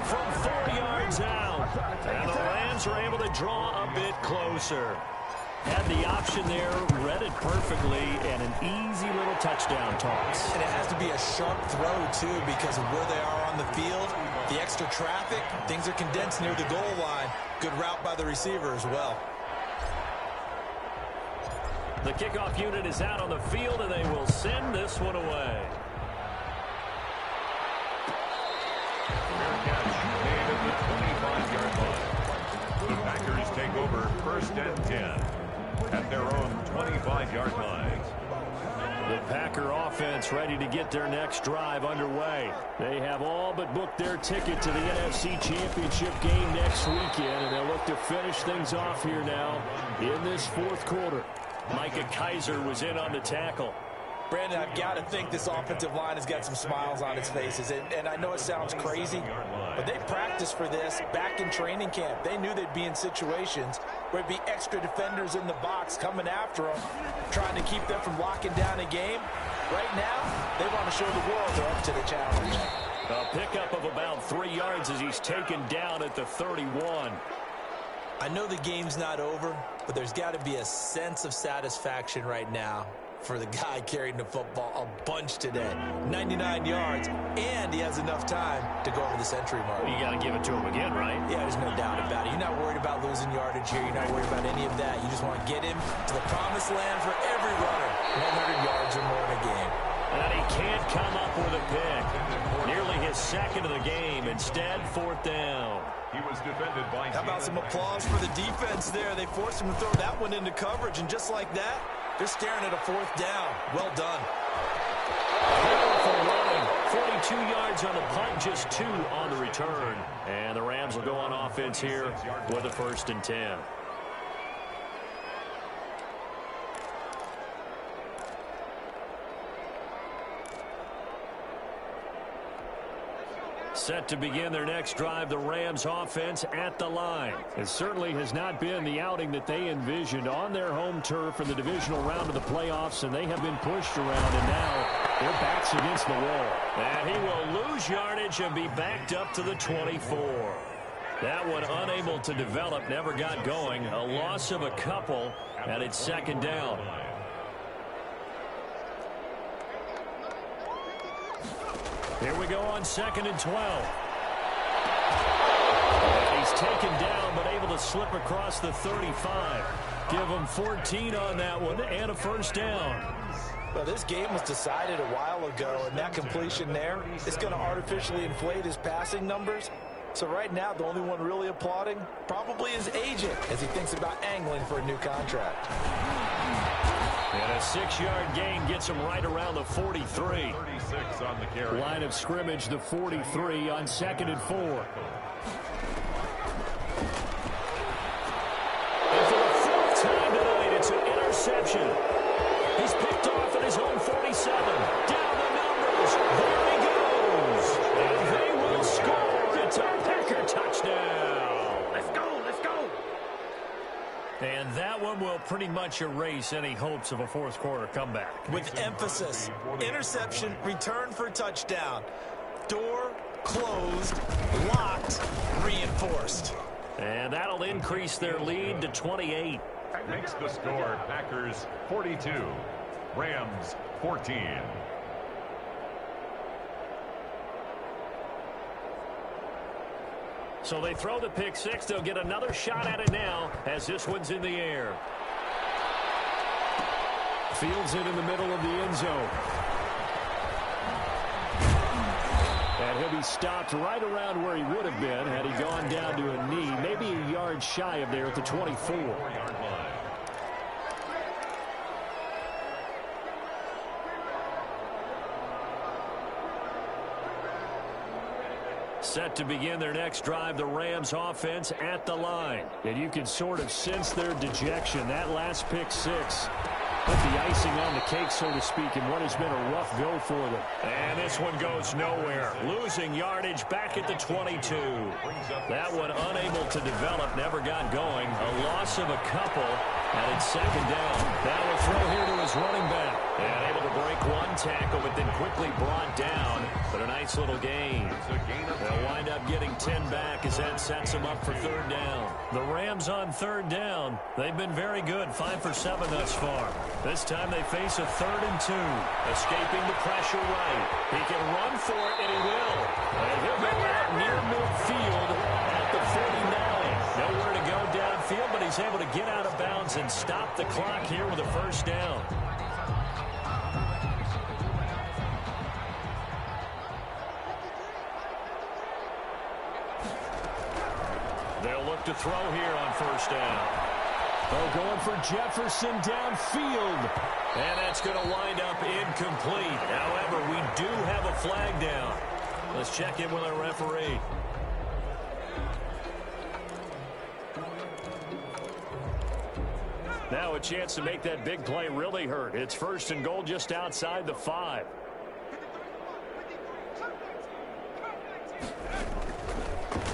From 4 yards out. And the Rams are able to draw a bit closer. Had the option there, read it perfectly, and an easy little touchdown toss. And it has to be a sharp throw, too, because of where they are on the field. The extra traffic, things are condensed near the goal line. Good route by the receiver as well. The kickoff unit is out on the field, and they will send this one away. Made at the 25-yard line. The Packers take over 1st and 10 at their own 25-yard line. The Packer offense ready to get their next drive underway. They have all but booked their ticket to the NFC Championship game next weekend, and they'll look to finish things off here now in this fourth quarter. Micah Kaiser was in on the tackle. Brandon, I've got to think this offensive line has got some smiles on its faces. And I know it sounds crazy, but they practiced for this back in training camp. They knew they'd be in situations where it'd be extra defenders in the box coming after them, trying to keep them from locking down a game. Right now, they want to show the world they're up to the challenge. A pickup of about 3 yards as he's taken down at the 31. I know the game's not over, but there's got to be a sense of satisfaction right now for the guy carrying the football a bunch today. 99 yards, and he has enough time to go over the century mark. You got to give it to him again, right? Yeah, there's no doubt about it. You're not worried about losing yardage here. You're not worried about any of that. You just want to get him to the promised land for every runner. 100 yards or more in a game. And he can't come up with a pick. Nearly his second of the game. Instead, 4th down. He was defended by... How about some applause for the defense there? They forced him to throw that one into coverage, and just like that, they're staring at a 4th down. Well done. For running, 42 yards on the punt, just 2 on the return. And the Rams will go on offense here with a 1st and 10. Set to begin their next drive, the Rams offense at the line. It certainly has not been the outing that they envisioned on their home turf in the divisional round of the playoffs, and they have been pushed around, and now their backs against the wall. And he will lose yardage and be backed up to the 24. That one unable to develop, never got going. A loss of a couple, and it's 2nd down. Here we go on 2nd and 12. He's taken down, but able to slip across the 35. Give him 14 on that one and a 1st down. Well, this game was decided a while ago, and that completion there is going to artificially inflate his passing numbers. So right now, the only one really applauding probably his agent as he thinks about angling for a new contract. And a 6-yard gain gets him right around the 43. 36 on the carry. Line of scrimmage, the 43 on 2nd and 4. And for the 4th time tonight, it's an interception. He's picked off at his own 47. Down the numbers. There he goes. And they will score. It's a Packer touchdown. Let's go. Let's go. And that one will pretty much erase any hopes of a 4th quarter comeback. With emphasis, interception, return for touchdown. Door closed, locked, reinforced. And that'll increase their lead to 28. Makes the score Packers 42, Rams 14. So they throw the pick 6. They'll get another shot at it now as this one's in the air. Fields it in the middle of the end zone. And he'll be stopped right around where he would have been had he gone down to a knee, maybe a yard shy of there at the 24. Set to begin their next drive, the Rams offense at the line. And you can sort of sense their dejection. That last pick 6 put the icing on the cake, so to speak, in what has been a rough go for them. And this one goes nowhere. Losing yardage back at the 22. That one unable to develop, never got going. A loss of a couple, And it's second down. Now a throw here to his running back. And able to break one tackle, but then quickly brought down. But a nice little gain. They'll wind up getting 10 back as that sets them up for third down. The Rams on third down. They've been very good, 5 for 7 thus far. This time they face a 3rd and 2. Escaping the pressure right. He can run for it, and he will. And he'll go out near midfield at the 49. Nowhere to go downfield, but he's able to get out of bounds and stop the clock here with a first down. They'll look to throw here on first down. Oh, going for Jefferson downfield. And that's going to wind up incomplete. However, we do have a flag down. Let's check in with our referee. Now a chance to make that big play really hurt. It's 1st and goal just outside the 5.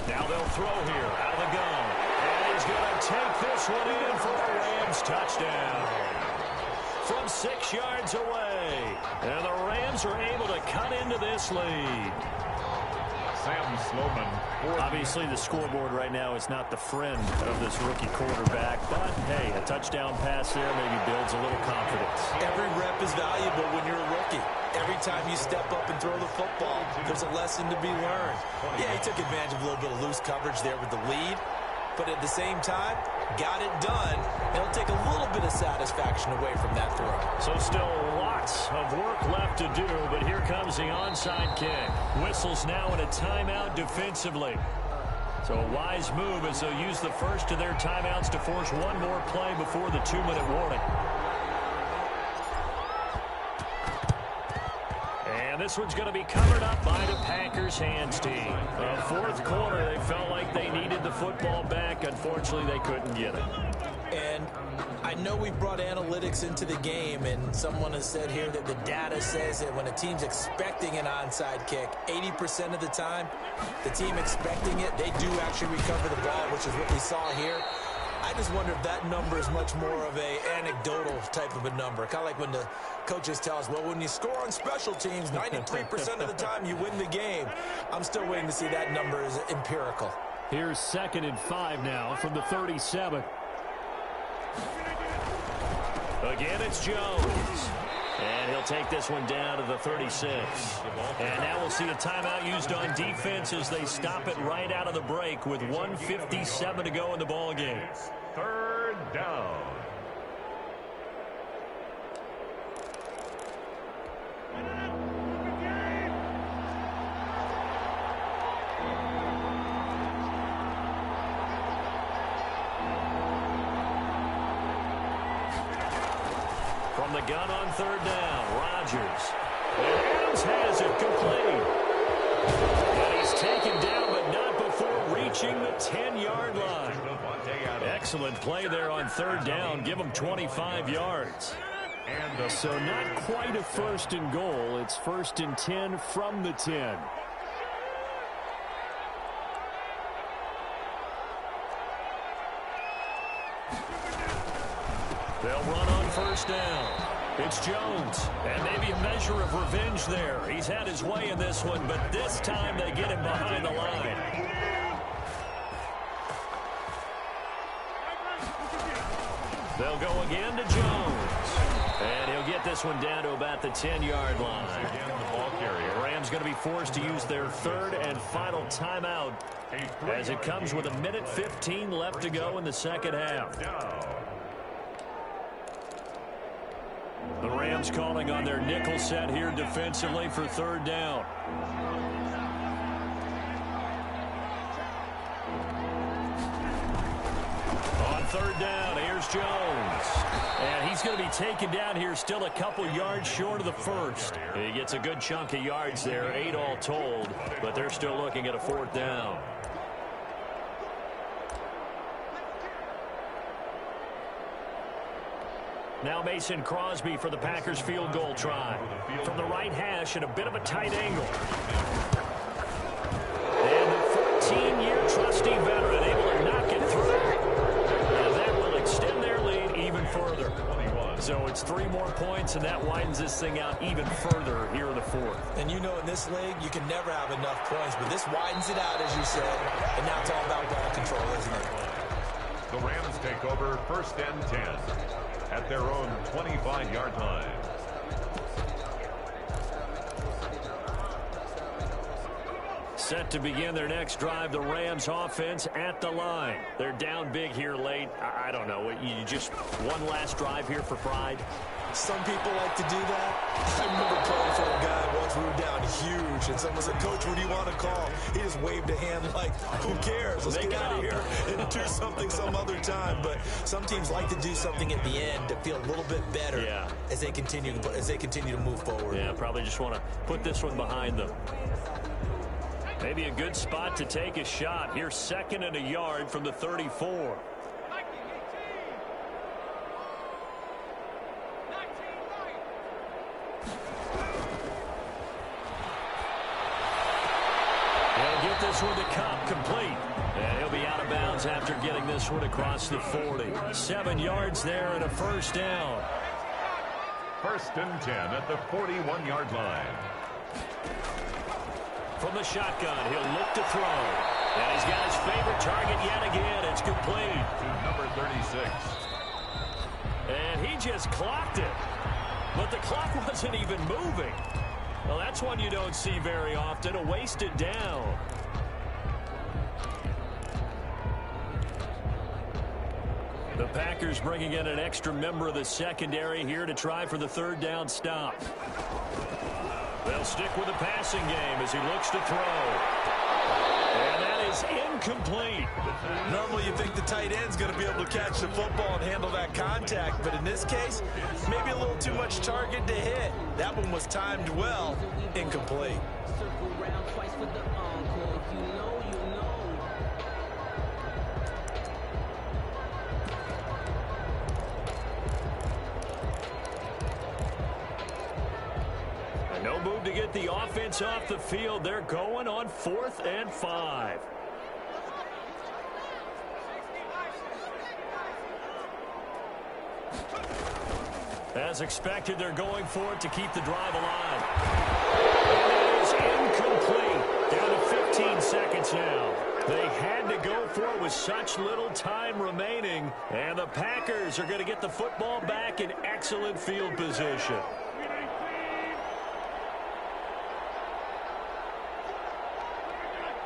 Now they'll throw here out of the gun. And he's going to take this one in for a Rams touchdown. From 6 yards away. And the Rams are able to cut into this lead. Sam Sloman. Obviously, the scoreboard right now is not the friend of this rookie quarterback. But, hey, a touchdown pass there maybe builds a little confidence. Every rep is valuable when you're a rookie. Every time you step up and throw the football, there's a lesson to be learned. Yeah, he took advantage of a little bit of loose coverage there with the lead. But at the same time, got it done. It'll take a little bit of satisfaction away from that throw. So still lots of work left to do, but here comes the onside kick. Whistles now in a timeout defensively. So a wise move as they'll use the first of their timeouts to force one more play before the 2-minute warning. And this one's going to be covered up by the Packers hands team. The 4th quarter, they felt like they needed the football back. Unfortunately, they couldn't get it. And I know we brought analytics into the game, and someone has said here that the data says that when a team's expecting an onside kick, 80% of the time, the team expecting it, they do actually recover the ball, which is what we saw here. I just wonder if that number is much more of a anecdotal type of a number. Kind of like when the coaches tell us, well, when you score on special teams, 93% of the time you win the game. I'm still waiting to see that number is empirical. Here's 2nd and 5 now from the 37. Again, it's Jones. And he'll take this one down to the 36. And now we'll see a timeout used on defense as they stop it right out of the break with 1:57 to go in the ball game. 3rd down. From the gun on 3rd down, Rodgers. And Adams has it complete. And he's taken down, but not before reaching the 10-yard line. Excellent play there on 3rd down. Give him 25 yards. So not quite a 1st and goal. It's 1st and 10 from the 10. They'll run on 1st down. It's Jones, and maybe a measure of revenge there. He's had his way in this one, but this time they get him behind the line. They'll go again to Jones, and he'll get this one down to about the 10-yard line. The Rams going to be forced to use their 3rd and final timeout as it comes with 1:15 left to go in the 2nd half. The Rams calling on their nickel set here defensively for 3rd down. On 3rd down, here's Jones. And he's going to be taken down here still a couple yards short of the 1st. He gets a good chunk of yards there, 8 all told, but they're still looking at a 4th down. Now Mason Crosby for the Packers field goal try. From the right hash at a bit of a tight angle. And the 14-year trusty veteran able to knock it through. And that will extend their lead even points, and that widens this thing out even further here in the fourth. And you know in this league, you can never have enough points, but this widens it out, as you said, and now it's all about ball control, isn't it? The Rams take over 1st and 10 at their own 25-yard line. Set to begin their next drive, the Rams offense at the line. They're down big here late. I don't know. You just one last drive here for pride? Some people like to do that. I remember playing for a guy once we were down huge, and someone said, "Coach, what do you want to call?" He just waved a hand like, "Who cares? Let's get out of here and do something some other time." But some teams like to do something at the end to feel a little bit better as they continue to move forward. Yeah, probably just want to put this one behind them. Maybe a good spot to take a shot. Here's 2nd and a yard from the 34. He'll get this one to Cup, complete. And he'll be out of bounds after getting this one across the 40. 7 yards there and a first down. 1st and 10 at the 41-yard line. From the shotgun, he'll look to throw. And he's got his favorite target yet again. It's complete to number 36. And he just clocked it. But the clock wasn't even moving. Well, that's one you don't see very often, a wasted down. The Packers bringing in an extra member of the secondary here to try for the 3rd down stop. They'll stick with the passing game as he looks to throw. And that is incomplete. Normally you think the tight end's going to be able to catch the football and handle that contact, but in this case, maybe a little too much target to hit. That one was timed well. Incomplete. No move to get the offense off the field. They're going on 4th and 5. As expected, they're going for it to keep the drive alive. And it is incomplete. Down to 15 seconds now. They had to go for it with such little time remaining. And the Packers are going to get the football back in excellent field position.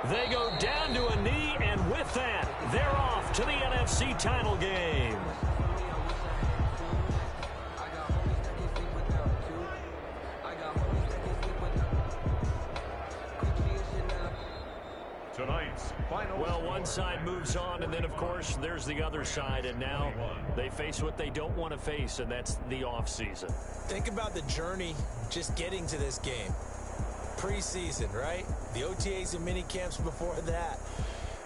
They go down to a knee, and with that, they're off to the NFC title game. Tonight's final. Well, one side moves on, and then, of course, there's the other side, and now they face what they don't want to face, and that's the offseason. Think about the journey just getting to this game. Preseason, right? The OTAs and mini camps before that.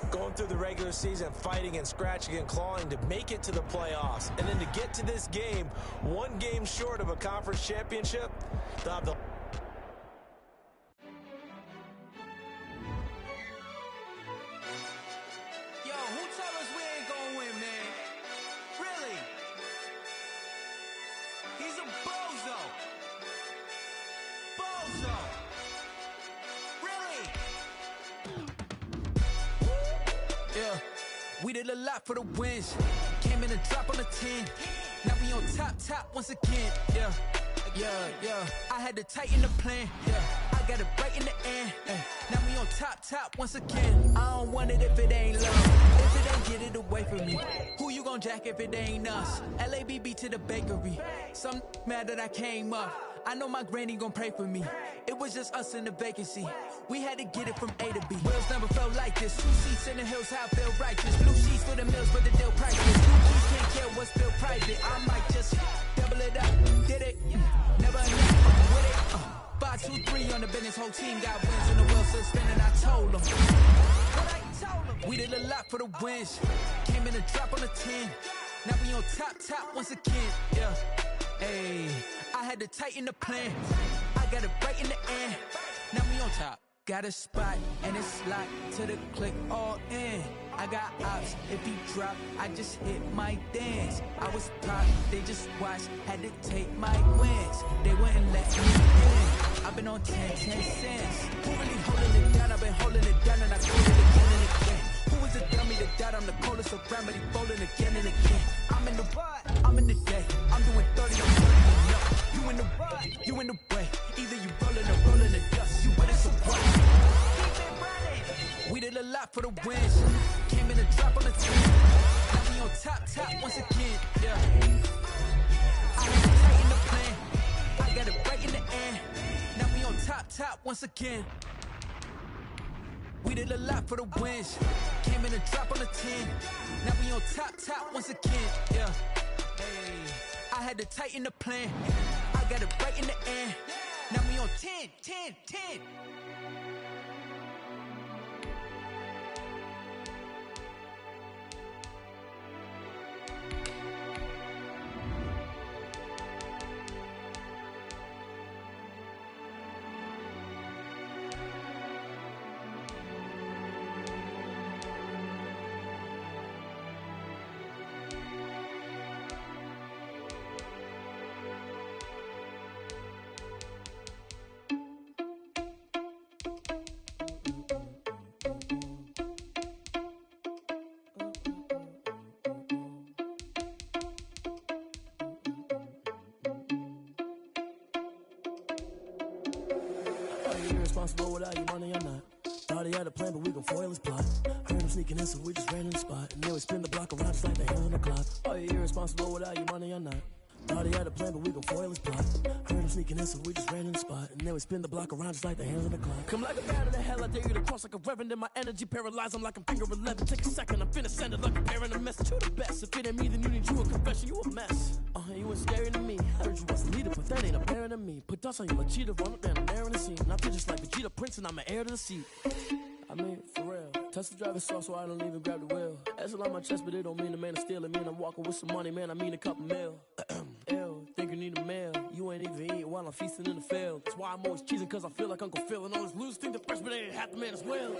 Going through the regular season, fighting and scratching and clawing to make it to the playoffs. And then to get to this game, one game short of a conference championship, they'll have the... Yo, who tell us we ain't gonna win, man? Really? He's a bozo. Bozo. Yeah, we did a lot for the wins. Came in and dropped on the 10. Now we on top once again. Yeah. I had to tighten the plan. Yeah, I got it right in the end. Now we on top once again. I don't want it if it ain't love. If it ain't, get it away from me. Who you gon' jack if it ain't us? LABB to the bakery. Some mad that I came up. I know my granny gon' pray for me. It was just us in the vacancy. We had to get it from A to B. Wheels never felt like this. 2 seats in the hills, how I feel righteous. Blue sheets for the mills, but the deal priceless. 2 keys can't care what's still private. I might just double it up. Did it? Never enough. With it? 5, 2, 3 on the business. Whole team got wins and the wheels still spinning. I told them. We did a lot for the wins. Came in and drop on the 10. Now we on top once again. Yeah. Hey, I had to tighten the plan. I got it right in the end. Now we on top. Got a spot and it's locked to the click all in. I got ops, if he drop, I just hit my dance. I was pop, they just watched, had to take my wins. They wouldn't let me in. I've been on 10 cents. Who really holding it down? I've been holding it down and I hold it again and again. Who was the dummy that died? I'm the coldest around, but he folding again and again. I'm in the what? I'm in the day. I'm doing 30, I'm 30 and up. You in the what? You in the way. Either you rolling the dust. You better support. Keep it running. We did a lot for the wins. Came in a drop on the team. Now we on top once again. Yeah. I had to tighten the plan. I got it right in the end. Now we on top once again. We did a lot for the wins. Came in a drop on the 10. Now we on top once again. Yeah. Hey. I had to tighten the plan. I got it right in the end. Now we on 10. Irresponsible without your money or not. Thought he had a plan, but we gon' foil his plot. Heard him sneaking in, so we just ran in the spot. And then we spin the block around just like the hand on the clock. Are you irresponsible without your money or not? Thought he had a plan, but we gon' foil his plot. Heard him sneaking in, so we just ran in the spot. And then we spin the block around just like the hands on the clock. Come like a bat of the hell, I dare you to cross like a reverend. In my energy paralyzed, I'm like I'm finger 11. Take a second, I'm finna send it like a parent a message to the best. If it ain't me, then you need you a confession, you a mess. You ain't scary to me. Heard you was a leader, but that ain't apparent to me. Put dust on you like cheetah, run up down I'm there in the scene. And I feel just like Vegeta Prince, and I'm an heir to the seat. I mean, for real. Touch the driver's soft, so I don't even grab the wheel. That's on my chest, but it don't mean the man is stealing. Man, I'm walking with some money, man, I mean a couple mil. Ew, think you need a meal. You ain't even eating while I'm feasting in the field. That's why I'm always cheesing, cause I feel like Uncle Phil. And all this losers think the freshman ain't half the man as well.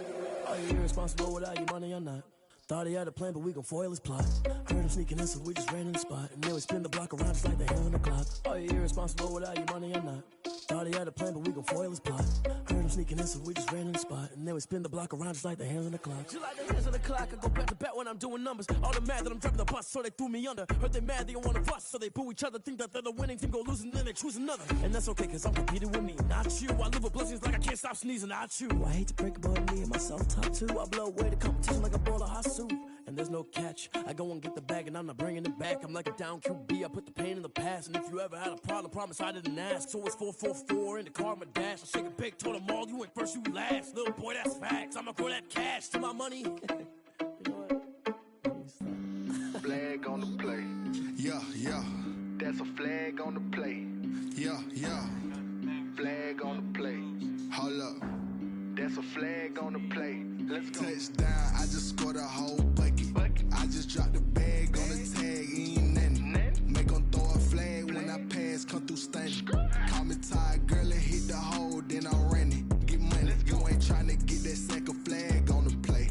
Are you irresponsible without your money or not? Thought he had a plan, but we gon' foil his plot. Heard him sneaking in, so we just ran in the spot. And then we spin the block around just like the hand on the clock. Are you irresponsible without your money or not? Thought he had a plan, but we gon' foil his plot. Heard him sneaking in, so we just ran in the spot. And then we spin the block around just like the hands on the clock. Just like the hands on the clock, I go back to back when I'm doing numbers. All the mad that I'm driving the bus, so they threw me under. Heard they mad, they don't wanna bust, so they boo each other. Think that they're the winning team, go losing, then they choose another. And that's okay, cause I'm competing with me, not you. I live with blessings like I can't stop sneezing, not you. I hate to break it, but me and myself top two. I blow away the competition like a bowl of hot soup. And there's no catch. I go and get the bag and I'm not bringing it back. I'm like a down QB, I put the pain in the past. And if you ever had a problem, promise I didn't ask. So it's 444 in the car, my dash. I shake a big, told them all, you went first, you last. Little boy, that's facts. I'ma throw that cash to my money. You know what? Flag on the play. Yeah. That's a flag on the play. Yeah. Flag on the play. Hold up. That's a flag on the play. Let's go. Touchdown, I just scored a whole bucket. I just dropped the bag on the tag, ain't nothing. Make them throw a flag when I pass, come through stunning. Call me tired, girl, and hit the hole, then I'm running. Get money, you ain't tryna get that second flag on the play.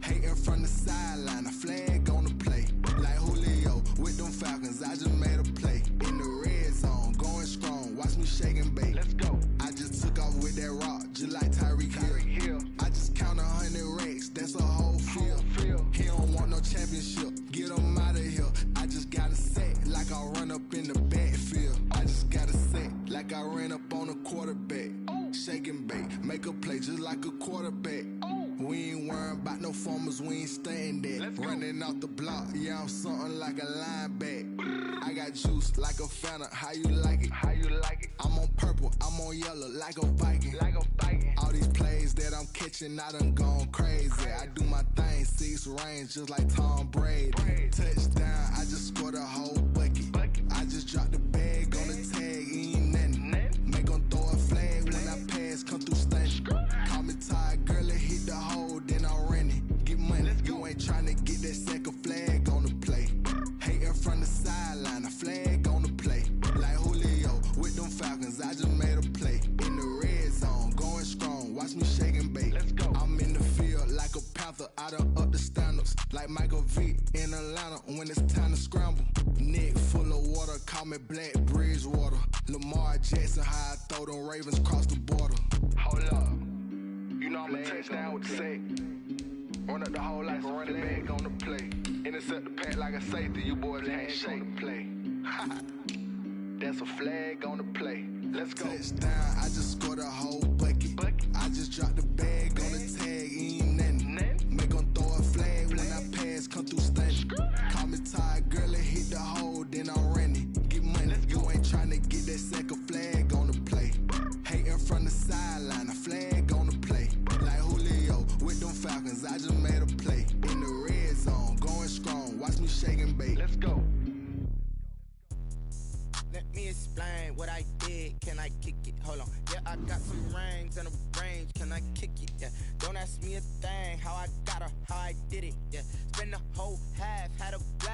Hating from the sideline, a flag on the play. Like Julio with them Falcons, I just made a play. In the red zone, going strong, watch me shake and bake. Let's go. I just took off with that rock, just like Tyreek Hill. I just count 100 racks, that's a whole field. He don't want no championship, get him out of here. I just got a set like I run up in the backfield. I just got a set like I ran up on a quarterback. Shake and bake, make a play just like a quarterback. We ain't worrying about no formers, we ain't staying there. Running off the block, yeah, I'm something like a linebacker. I got juice like a Fanta, how you like it? I'm on purple, I'm on yellow like a Viking. All these plays that I'm catching, I done gone crazy. I do my thing, 6 range just like Tom Brady. Touchdown, I just scored a whole bucket. I just dropped the bag on the tag, ain't nothing. Make them throw a flag when I pass, come through stunning. Call me tired, girl, and hit the hole, then I'm running. Get money, you ain't tryna get that second flag on the play. Hating from the sideline, a flag on the play. Like Julio with them Falcons, I just made a play. In the red zone, going strong, watch me shaking shaking bait. Let's go. I'm in the field like a panther, I done up the standards. Like Michael Vick in Atlanta when it's time to scramble. Neck full of water, call me Black Bridgewater. Lamar Jackson, how I throw them Ravens cross the border. Hold up. You know I'm a touchdown with the sack. Run up the whole like a running back on the play. Intercept the pack like a safety, you boys ain't shake the play. That's a flag on the play. Let's go. Touchdown, I just scored a whole bucket. I just dropped the bag on the tag, ain't nothing. Make 'em throw a flag when I pass, come through stunning. Call me tired, girl, and hit the hole, then I'm running. Get money, you ain't tryna get that second flag on the play. Hating from the sideline, a flag on the play. Like Julio with them Falcons, I just made a play. In the red zone, going strong, watch me shaking bait. Let's go. Let me explain what I did. Can I kick it? Hold on. Yeah, I got some rings and a range. Can I kick it? Yeah. Don't ask me a thing. How I got her, how I did it. Yeah. Spend the whole half, had a blast.